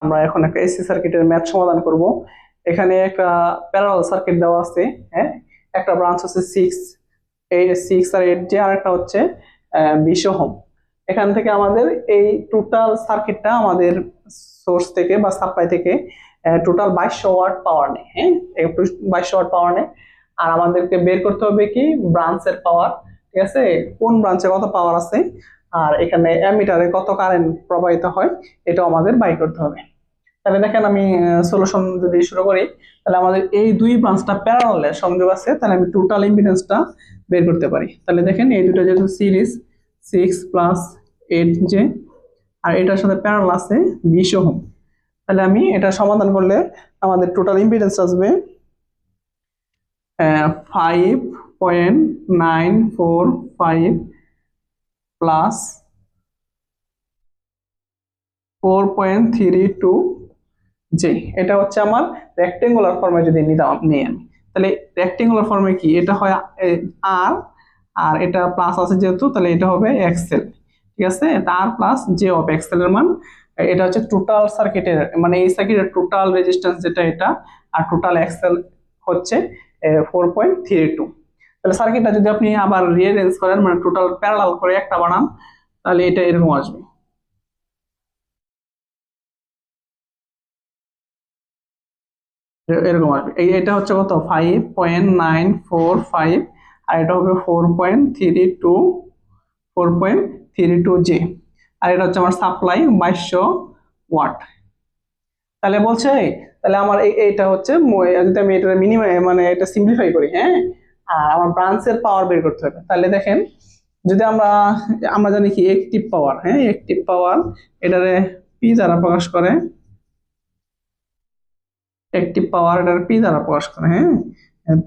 আমরা এখন একটা এসি সার্কিটের ম্যাথ সমাধান করব। এখানে একটা প্যারালাল সার্কিট দেওয়া আছে। হ্যাঁ, একটা ব্রাঞ্চ হচ্ছে 6 আর 8 যে, আর একটা হচ্ছে 20 ওহম। এখান থেকে আমাদের এই টোটাল সার্কিটটা আমাদের সোর্স থেকে বা সাপ্লাই থেকে টোটাল 2200 ওয়াট পাওয়ার নেয়। হ্যাঁ, 2200 ওয়াট পাওয়ার নেয়। আর আমাদেরকে বের করতে হবে কি ব্রাঞ্চের পাওয়ার। ঠিক আছে, কোন ব্রাঞ্চে কত পাওয়ার আছে আর এখানে অ্যামিটারে কত কারেন্ট প্রবাহিত হয় এটাও আমাদের বাই করতে হবে। তাহলে দেখেন আমি সলিউশন যদি শুরু করি, তাহলে আমাদের এই দুই ব্রাঞ্চটা প্যারালালে সংযোগ আছে, তাহলে আমি টোটাল ইম্পিডেন্সটা বের করতে পারি। তাহলে দেখেন এই দুটো যেহেতু সিরিজ 6 + 8 আর এটার সাথে প্যারালাল আছে 20 ওহম। তাহলে আমি এটা সমাধান করলে আমাদের টোটাল ইম্পিডেন্স আসবে 5.945 প্লাস 4.32 জি। এটা হচ্ছে আমার রেক্টেঙ্গুলার ফর্মে যদি নিই আমি, তাহলে রেক্টেঙ্গুলার ফর্মে কি এটা হয় আর, আর এটা প্লাস আছে যেহেতু, তাহলে এটা হবে এক্সেল। ঠিক আছে, আর প্লাস জে অফ এক্সেল এর মান। এটা হচ্ছে টোটাল সার্কিটের, মানে এই সার্কিটের টোটাল রেজিস্ট্যান্স যেটা এটা, আর টোটাল এক্সেল হচ্ছে 4.32। তাহলে সার্কিটটা যদি আপনি আবার রিঅ্যারেঞ্জ করেন, মানে টোটাল প্যারালাল করে একটা বানান, তাহলে এটা এরকম আসবে। এরকম আসবে। এটা হচ্ছে কত 5.945 আর এটা হবে 4.32 জি। আর এটা হচ্ছে আমার সাপ্লাই 2200 ওয়াট। তাহলে বলছে, তাহলে আমার এইটা হচ্ছে যদি আমি এটা মিনিমাম মানে এটা সিম্পলিফাই করি, হ্যাঁ, আর আমার ব্রাঞ্চের পাওয়ার বের করতে হবে। তাহলে দেখেন যদি আমরা আমরা জানি কি অ্যাক্টিভ পাওয়ার, হ্যাঁ, অ্যাক্টিভ পাওয়ার এটারে পি দ্বারা প্রকাশ করে, অ্যাক্টিভ পাওয়ার এটার পি দ্বারা প্রকাশ করে। হ্যাঁ,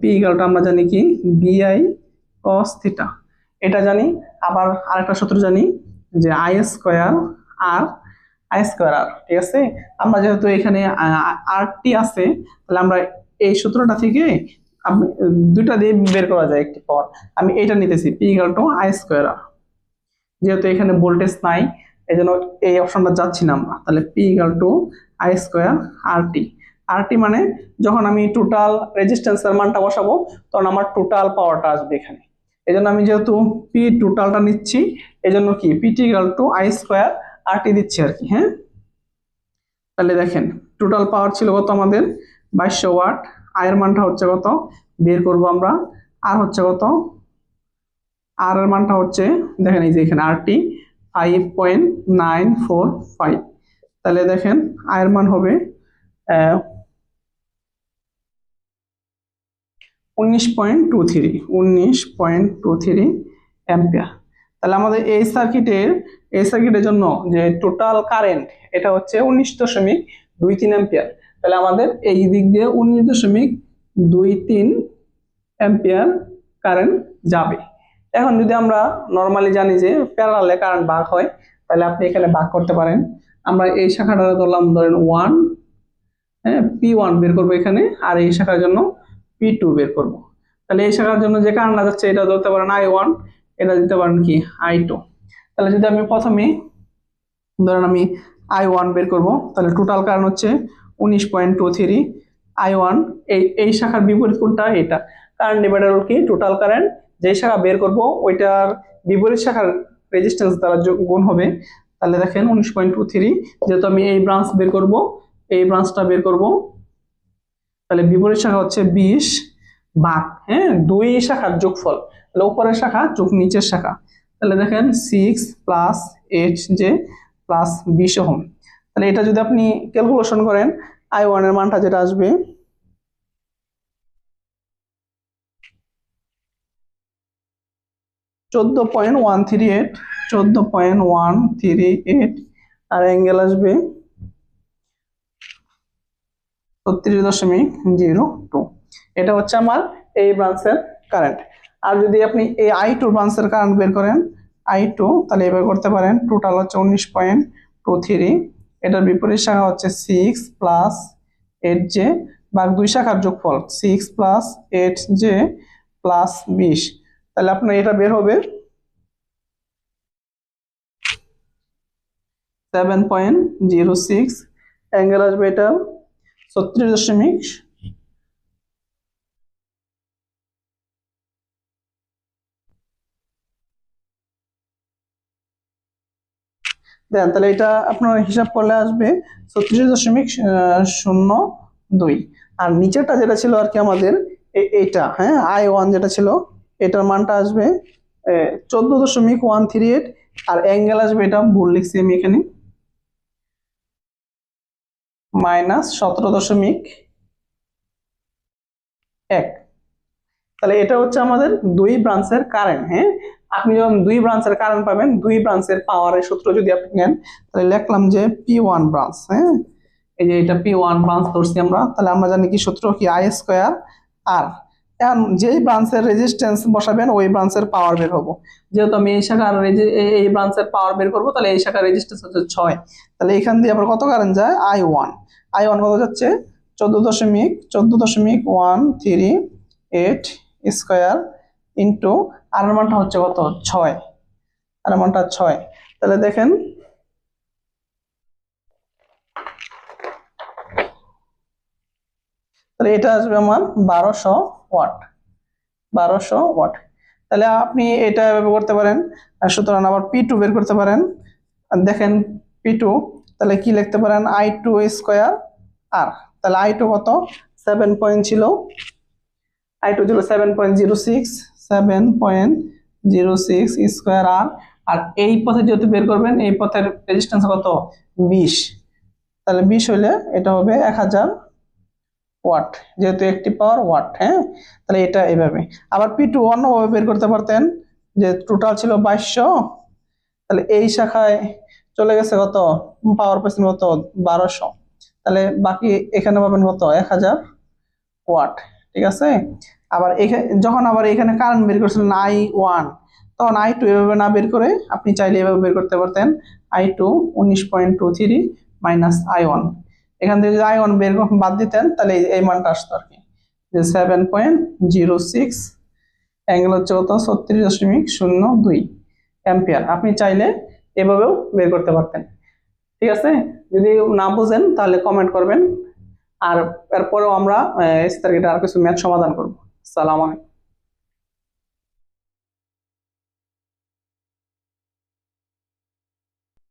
পি ইকুয়ালটা আমরা জানি কি বিআই কস থিটা, এটা জানি। আবার আরেকটা সূত্র জানি যে I square R I square R. ঠিক আছে, আমরা যেহেতু এখানে আর টি আছে, তাহলে আমরা এই সূত্রটা থেকে দুইটা দিয়ে বের করা যায় একটি পাওয়ার। আমি এটা নিতেছি P equal to I square R, যেহেতু এখানে ভোল্টেজ নাই এই জন্য এই অপশনটা যাচ্ছি না আমরা। তাহলে P equal to I square R T. আর টি মানে যখন আমি টোটাল রেজিস্ট্যান্সের মানটা বসাবো তখন আমার টোটাল পাওয়ারটা আসবে এখানে। এই জন্য আমি যেহেতু পি টোটালটা নিচ্ছি, এই জন্য কি PT equal to I square R T দিচ্ছি আর কি। হ্যাঁ, তাহলে দেখেন টোটাল পাওয়ার ছিল কত আমাদের 2200 ওয়াট। আয়ের মানটা হচ্ছে কত বের করব আমরা, আর হচ্ছে কত, আর এর মানটা হচ্ছে দেখেন এই যে এখানে আর টি 5.945। তাহলে দেখেন আয়ের মান হবে 19.23 অ্যাম্পিয়ার। তাহলে আমাদের এই সার্কিটের জন্য যে টোটাল কারেন্ট এটা হচ্ছে 19.23 অ্যাম্পিয়ার। তাহলে আমাদের এই দিক দিয়ে 19.23 অ্যাম্পিয়ার কারেন্ট যাবে। এখন যদি আমরা নর্মালি জানি যে প্যারালালে কারেন্ট ভাগ হয়, তাহলে আপনি এখানে ভাগ করতে পারেন। আমরা এই শাখাটা ধরলাম, ধরেন 1, হ্যাঁ, P1 বের করবো এখানে, আর এই শাখার জন্য P2 বের করব। তাহলে এই শাখার জন্য যে কারেন্টটা যাচ্ছে এটা ধরতে পারেন I1, এটা দিতে পারেন কি I2। তাহলে যদি আমি প্রথমে ধরেন আমি I1 বের করব, তাহলে টোটাল কারেন্ট হচ্ছে 19.23 I1। এই শাখার বিপরীত কোনটা, এটা কারেন্ট ডিভাইডার রুল কি টোটাল কারেন্ট, যে শাখা বের করব ওইটার বিপরীত শাখার রেজিস্ট্যান্স দ্বারা গুণ হবে। তাহলে দেখেন 19.23, যেহেতু আমি এই ব্রাঞ্চ বের করব, এই ব্রাঞ্চটা বের করব, তাহলে বিপরীত শাখা হচ্ছে 20 ভাগ, হ্যাঁ, দুই শাখার যোগফল, তাহলে উপরের শাখা যোগ নিচের শাখা। তাহলে দেখেন 6 + 8 যে প্লাস 20 ওহম। তাহলে এটা যদি আপনি ক্যালকুলেশন করেন, I1 এর মানটা যেটা আসবে 14.138 আর অ্যাঙ্গেল আসবে 36.02। এটা হচ্ছে আমার এই ব্রাঞ্চের কারেন্ট। আর যদি আপনি এই I2 ব্রাঞ্চের কারেন্ট বের করেন, I2, তাহলে এবার করতে পারেন টোটাল হচ্ছে 19.23, এটার বিপরীত শাখা হচ্ছে 6 + 8j ভাগ দুই শাখার যোগফল 6 + 8j + 20। তাহলে আপনার এটা বের হবে 7.06 অ্যাঙ্গেল আসবে এটা 36 দেন, তাহলে এটা আপনার হিসাব করলে আসবে 36.02। আর নিচেরটা যেটা ছিল আর কি আমাদের এইটা, হ্যাঁ, I1 যেটা ছিল এটার মানটা আসবে 14.138। আর অ্যাঙ্গেল আসবে, এটা ভুল লিখছি আমি এখানে, -17.1। তাহলে এটা হচ্ছে আমাদের দুই ব্রাঞ্চের কারেন্ট। হ্যাঁ, আপনি যখন দুই ব্রাঞ্চের কারেন্ট পাবেন, দুই ব্রাঞ্চের পাওয়ারের সূত্র যদি আপনি নেন, তাহলে লিখলাম যে P1 ব্রাঞ্চ। হ্যাঁ, এই যে এটা P1 ব্রাঞ্চ ধরছি আমরা, তাহলে আমরা জানি কি সূত্র কি, I² আর যেই ব্রাঞ্চের রেজিস্ট্যান্স বসাবেন ওই ব্রাঞ্চের পাওয়ার বের হবো। যেহেতু আমি এই শাখার এই ব্রাঞ্চের পাওয়ার বের করবো, তাহলে এই শাখার রেজিস্ট্যান্স হচ্ছে 6। তাহলে এখান দিয়ে আবার কত কারেন্ট যায়, I1 কত যাচ্ছে, 14.138 স্কয়ার ইন্টু আর মানটা হচ্ছে কত, 6। আর মানটা 6। তাহলে দেখেন তাহলে এটা আসবে আমার 1200 ওয়াট। 1200 ওয়াট। তাহলে আপনি এটা এভাবে করতে পারেন। আর সুতরাং আবার P2 বের করতে পারেন। আর দেখেন P2, তাহলে কি লিখতে পারেন, I2 স্কয়ার আর, তাহলে I2 কত, 7 পয়েন্ট ছিল, I2 ছিল 7.06 স্কয়ার আর। আর এই পথে যেহেতু বের করবেন, এই পথের রেজিস্ট্যান্স কত, 20। তাহলে 20 হলে এটা হবে 1000 ওয়াট, যেহেতু একটি পাওয়ার ওয়াট। হ্যাঁ, তাহলে এটা এইভাবে। আবার P2 অন্যভাবে বের করতে পারতেন, যে টোটাল ছিল 2200, তাহলে এই শাখায় চলে গেছে কত, পাওয়ার পাচ্ছেন কত, 1200। তাহলে বাকি এখানে পাবেন কত, 1000 ওয়াট। ঠিক আছে। আবার এখানে যখন আবার এখানে কারেন্ট বের করছিলেন I1, তখন I2 এভাবে না বের করে আপনি চাইলে এভাবে বের করতে পারতেন, I2 19.23 মাইনাস I1। এখান থেকে যদি I1 বের বাদ দিতেন, তাহলে এই মানটা আসতো আর কি, যে 7.06, অ্যাঙ্গেল হচ্ছে কত, 36.02 অ্যাম্পিয়ার। আপনি চাইলে এভাবেও বের করতে পারতেন। ঠিক আছে। যদি না বুঝেন তাহলে কমেন্ট করবেন। আর এরপরেও আমরা সার্কিটের আর কিছু ম্যাথ সমাধান করব। সালাম আলাইকুম।